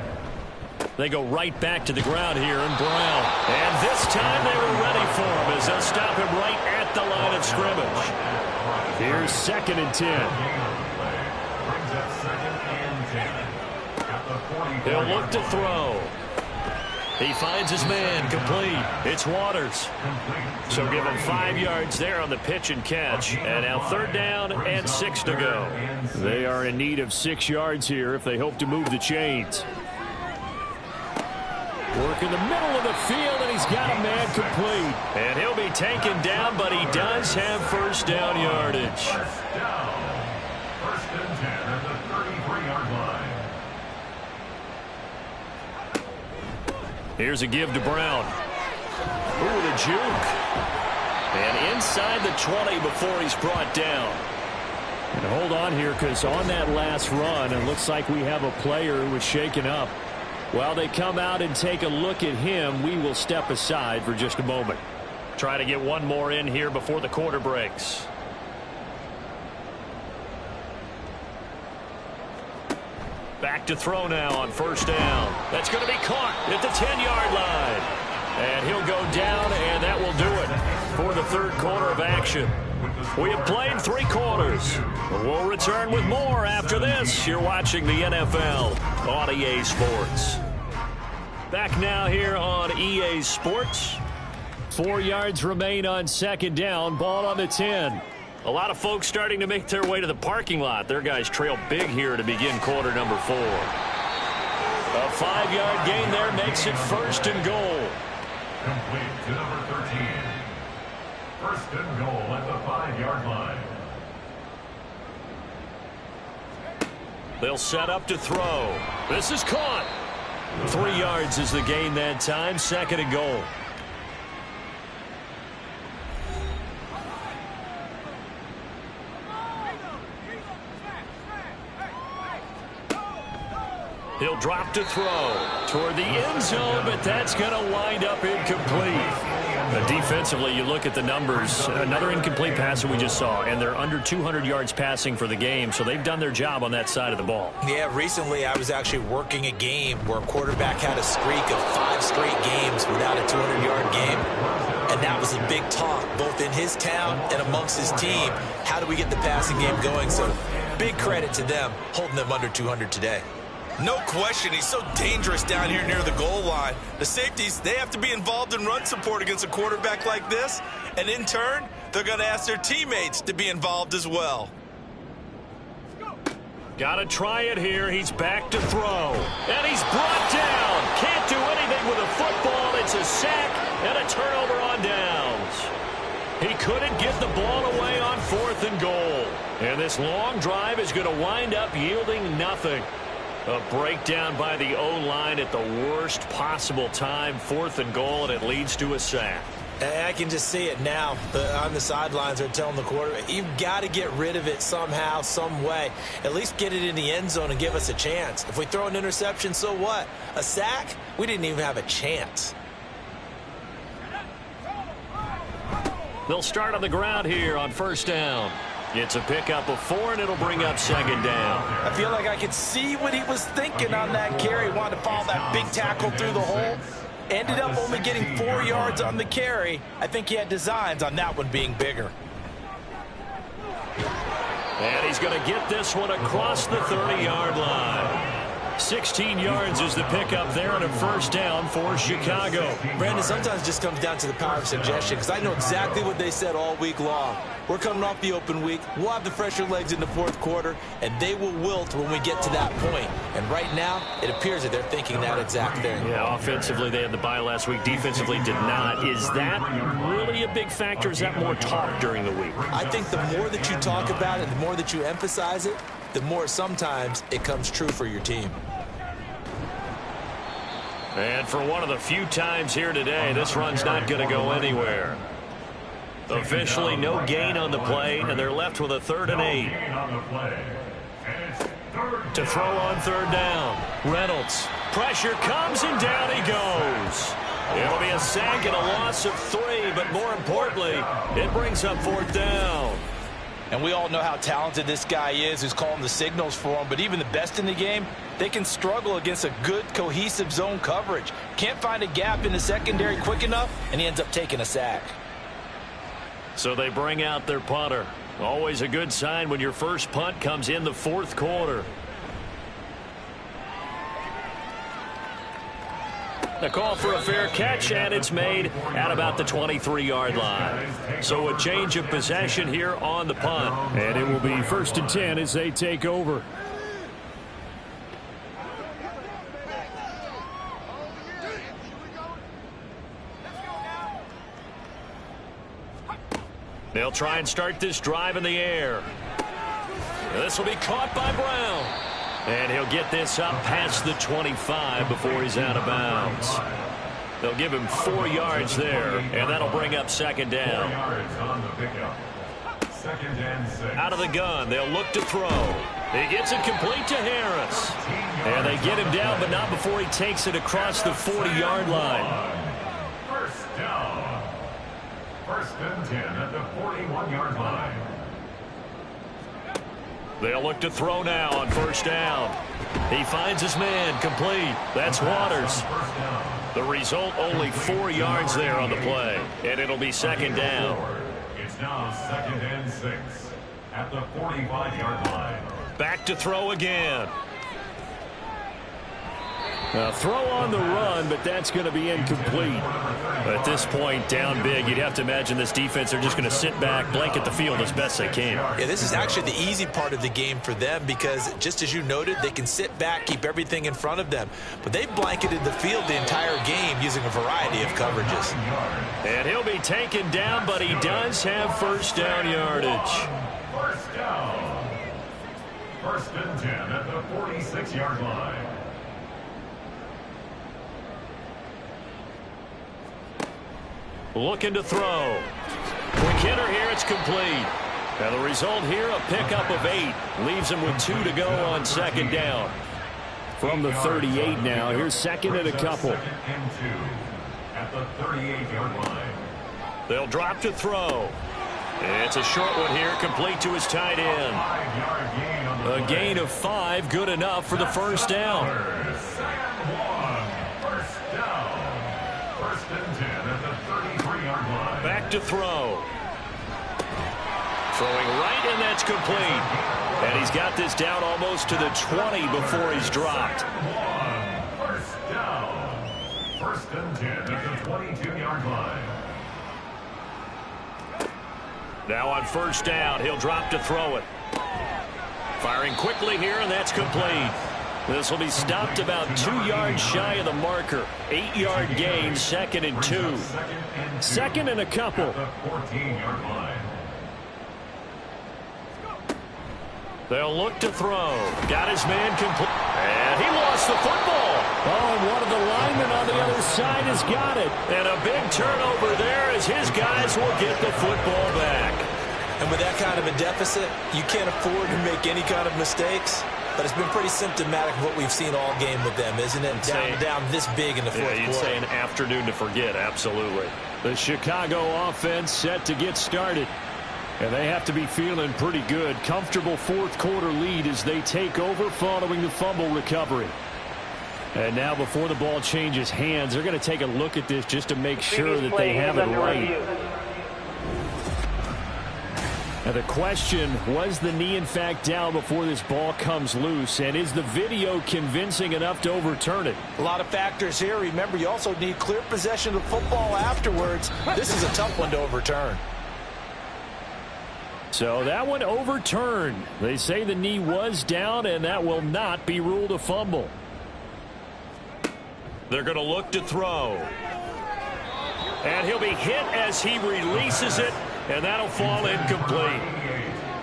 They go right back to the ground here, and Brown. And this time they were ready for him as they'll stop him right at the line of scrimmage. Here's 2nd and 10. He'll look to throw. He finds his man, complete. It's Waters. So give him 5 yards there on the pitch and catch. And now 3rd down and 6 to go. They are in need of 6 yards here if they hope to move the chains. Work in the middle of the field, and he's got a man complete. And he'll be taken down, but he does have 1st down yardage. 1st and 10 at the 33-yard line. Here's a give to Brown. Ooh, the juke. And inside the 20 before he's brought down. And hold on here, because on that last run, it looks like we have a player who was shaken up. While they come out and take a look at him, we will step aside for just a moment. Try to get one more in here before the quarter breaks. Back to throw now on 1st down. That's going to be caught at the 10-yard line. And he'll go down, and that will do it for the 3rd quarter of action. We have played 3 quarters. We'll return with more after this. You're watching the NFL on EA Sports. Back now here on EA Sports. 4 yards remain on 2nd down. Ball on the 10. A lot of folks starting to make their way to the parking lot. Their guys trail big here to begin quarter number 4. A 5-yard gain there makes it 1st and goal. Complete to number 13. 1st and goal at the 5-yard line. They'll set up to throw. This is caught. 3 yards is the gain that time. 2nd and goal. He'll drop to throw toward the end zone, but that's going to wind up incomplete. Defensively, you look at the numbers. Another incomplete pass that we just saw, and they're under 200 yards passing for the game, so they've done their job on that side of the ball. Yeah, recently I was actually working a game where a quarterback had a streak of 5 straight games without a 200-yard game, and that was a big talk, both in his town and amongst his team. How do we get the passing game going? So big credit to them holding them under 200 today. No question, he's so dangerous down here near the goal line. The safeties, they have to be involved in run support against a quarterback like this. And in turn, they're going to ask their teammates to be involved as well. Got to try it here. He's back to throw. And he's brought down. Can't do anything with a football. It's a sack and a turnover on downs. He couldn't get the ball away on 4th and goal. And this long drive is going to wind up yielding nothing. A breakdown by the O-line at the worst possible time. 4th and goal, and it leads to a sack. I can just see it now. On the sidelines, they're telling the quarterback, you've got to get rid of it somehow, some way. At least get it in the end zone and give us a chance. If we throw an interception, so what? A sack? We didn't even have a chance. They'll start on the ground here on 1st down. It's a pickup of 4, and it'll bring up 2nd down. I feel like I could see what he was thinking on that carry. Wanted to follow that big tackle through the hole. Ended up only getting 4 yards on the carry. I think he had designs on that one being bigger. And he's going to get this one across the 30-yard line. 16 yards is the pickup there on a 1st down for Chicago. Brandon, sometimes it just comes down to the power of suggestion, because I know exactly what they said all week long. We're coming off the open week. We'll have the fresher legs in the 4th quarter, and they will wilt when we get to that point. And right now, it appears that they're thinking that exact thing. Yeah, offensively, they had the bye last week. Defensively, did not. Is that really a big factor? Is that more talk during the week? I think the more that you talk about it, the more that you emphasize it, the more sometimes it comes true for your team. And for one of the few times here today, this run's not going to go anywhere. Officially no gain on the play, and they're left with a 3rd and 8. To throw on 3rd down. Reynolds. Pressure comes, and down he goes. It'll be a sack and a loss of 3, but more importantly, it brings up 4th down. And we all know how talented this guy is who's calling the signals for him. But even the best in the game, they can struggle against a good, cohesive zone coverage. Can't find a gap in the secondary quick enough, and he ends up taking a sack. So they bring out their punter. Always a good sign when your first punt comes in the fourth quarter. The call for a fair catch, and it's made at about the 23-yard line. So a change of possession here on the punt. And it will be 1st and 10 as they take over. They'll try and start this drive in the air. This will be caught by Brown. And he'll get this up past the 25 before he's out of bounds. They'll give him 4 yards there, and that'll bring up 2nd down. 4 yards on the pickup. 2nd and 6. Out of the gun, they'll look to throw. He gets it complete to Harris. And they get him down, but not before he takes it across the 40-yard line. 1st down. 1st and 10 at the 41-yard line. They'll look to throw now on 1st down. He finds his man complete. That's Waters. The result, only 4 yards there on the play. And it'll be 2nd down. It's now 2nd and 6 at the 45-yard line. Back to throw again. A throw on the run, but that's going to be incomplete. At this point, down big, you'd have to imagine this defense, they're just going to sit back, blanket the field as best they can. Yeah, this is actually the easy part of the game for them because, just as you noted, they can sit back, keep everything in front of them. But they've blanketed the field the entire game using a variety of coverages. And he'll be taken down, but he does have 1st down yardage. 1st down. 1st and 10 at the 46-yard line. Looking to throw. Quick hitter here, it's complete. Now the result here, a pickup of 8. Leaves him with 2 to go on 2nd down. From the 38 now, here's 2nd and a couple. 2nd and 2 at the 38-yard line. They'll drop to throw. It's a short one here, complete to his tight end. 5-yard gain on the A gain of 5, good enough for the 1st down. 1st down. 1st and 10 at the 33-yard line. Back to throw. Throwing right, and that's complete. And he's got this down almost to the 20 before he's dropped. 1st down. 1st and 10 at the 22-yard line. Now on 1st down, he'll drop to throw it. Firing quickly here, and that's complete. This will be stopped about 2 yards shy of the marker. 8-yard gain, 2nd and 2. 2nd and a couple. At the 14-yard line. They'll look to throw. Got his man complete. And he lost the football. Oh, and one of the linemen on the other side has got it. And a big turnover there as his guys will get the football back. And with that kind of a deficit, you can't afford to make any kind of mistakes. But it's been pretty symptomatic of what we've seen all game with them, isn't it? Down this big in the fourth quarter. You'd say an afternoon to forget, absolutely. The Chicago offense set to get started. And they have to be feeling pretty good. Comfortable fourth quarter lead as they take over following the fumble recovery. And now before the ball changes hands, they're going to take a look at this just to make sure that they have it right. Now the question, was the knee in fact down before this ball comes loose? And is the video convincing enough to overturn it? A lot of factors here. Remember, you also need clear possession of the football afterwards. This is a tough one to overturn. So that one overturned. They say the knee was down, and that will not be ruled a fumble. They're going to look to throw. And he'll be hit as he releases it, and that'll fall incomplete.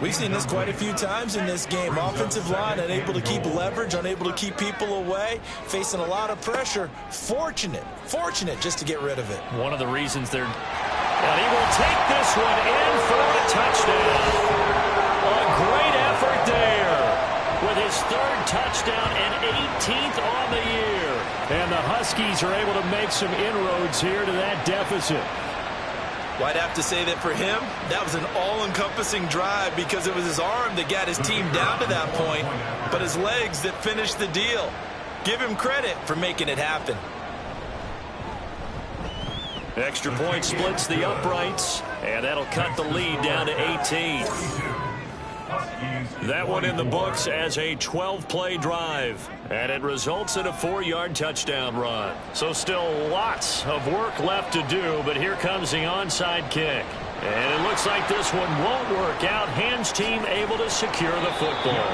We've seen this quite a few times in this game. Offensive line unable to keep leverage, unable to keep people away, facing a lot of pressure. Fortunate just to get rid of it. One of the reasons they're... And he will take this one in for a touchdown. A great effort there with his 3rd touchdown and 18th on the year. And the Huskies are able to make some inroads here to that deficit. Well, I'd have to say that for him, that was an all-encompassing drive because it was his arm that got his team down to that point, but his legs that finished the deal. Give him credit for making it happen. Extra point splits the uprights, and that'll cut the lead down to 18. That one in the books as a 12-play drive, and it results in a 4-yard touchdown run. So still lots of work left to do, but here comes the onside kick. And it looks like this one won't work out. Hands team able to secure the football.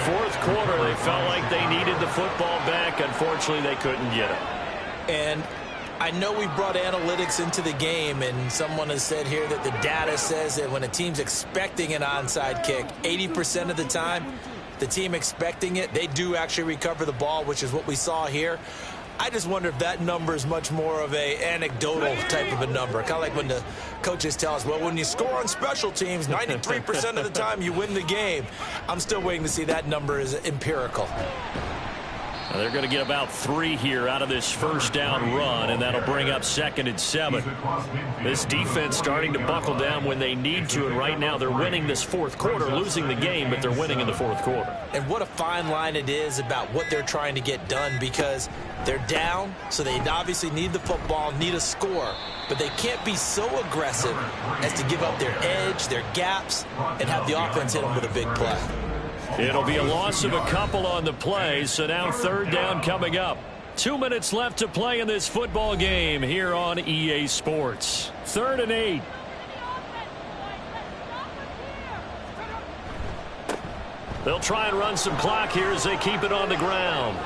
Fourth quarter, they felt like they needed the football back. Unfortunately, they couldn't get it. And I know we brought analytics into the game, and someone has said here that the data says that when a team's expecting an onside kick, 80% of the time, the team expecting it, they do actually recover the ball, which is what we saw here. I just wonder if that number is much more of a anecdotal type of a number. Kind of like when the coaches tell us, well, when you score on special teams, 93% of the time you win the game. I'm still waiting to see that number is empirical. They're going to get about 3 here out of this first down run, and that'll bring up 2nd and 7. This defense starting to buckle down when they need to, and right now they're winning this fourth quarter, losing the game, but they're winning in the fourth quarter. And what a fine line it is about what they're trying to get done, because they're down, so they obviously need the football, need a score, but they can't be so aggressive as to give up their edge, their gaps, and have the offense hit them with a big play. It'll be a loss of a couple on the play, so now 3rd down coming up. 2 minutes left to play in this football game here on EA Sports. 3rd and 8. They'll try and run some clock here as they keep it on the ground.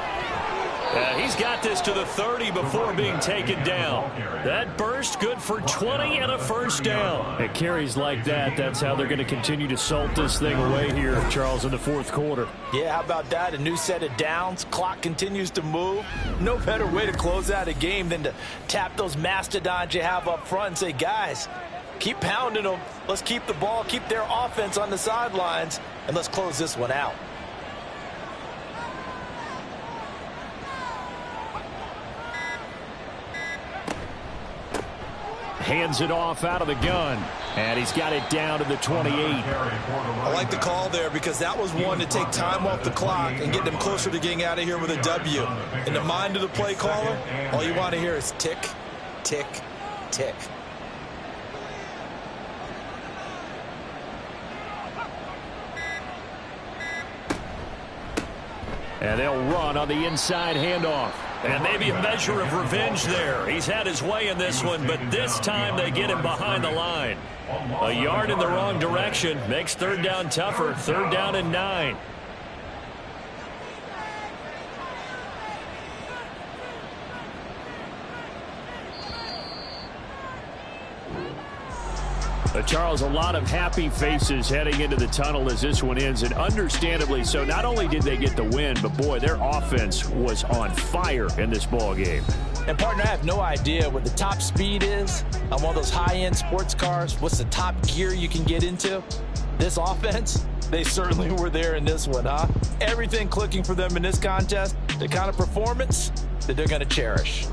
He's got this to the 30 before being taken down. That burst good for 20 and a first down. It carries like that. That's how they're going to continue to salt this thing away here, Charles, in the fourth quarter. Yeah, how about that? A new set of downs. Clock continues to move. No better way to close out a game than to tap those mastodons you have up front and say, guys, keep pounding them. Let's keep the ball, keep their offense on the sidelines, and let's close this one out. Hands it off out of the gun, and he's got it down to the 28. I like the call there because that was one to take time off the clock and get them closer to getting out of here with a W. In the mind of the play caller, all you want to hear is tick, tick, tick. And they'll run on the inside handoff. And maybe a measure of revenge there. He's had his way in this one, but this time they get him behind the line. A yard in the wrong direction makes 3rd down tougher. 3rd down and 9. Charles, a lot of happy faces heading into the tunnel as this one ends, and understandably so. Not only did they get the win, but boy, their offense was on fire in this ball game. And partner, I have no idea what the top speed is on one of those high-end sports cars. What's the top gear you can get into? This offense, they certainly were there in this one, huh? Everything clicking for them in this contest, the kind of performance that they're going to cherish.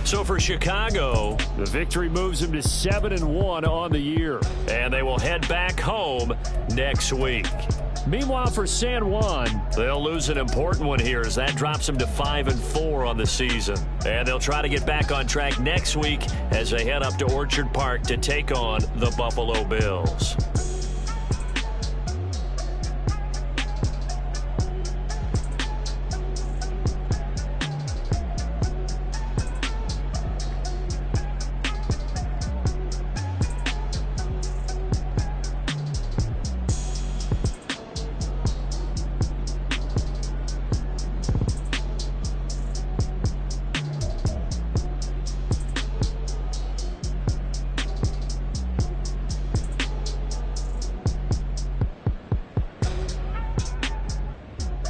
So for Chicago, the victory moves them to 7-1 on the year. And they will head back home next week. Meanwhile, for San Juan, they'll lose an important one here as that drops them to 5-4 on the season. And they'll try to get back on track next week as they head up to Orchard Park to take on the Buffalo Bills.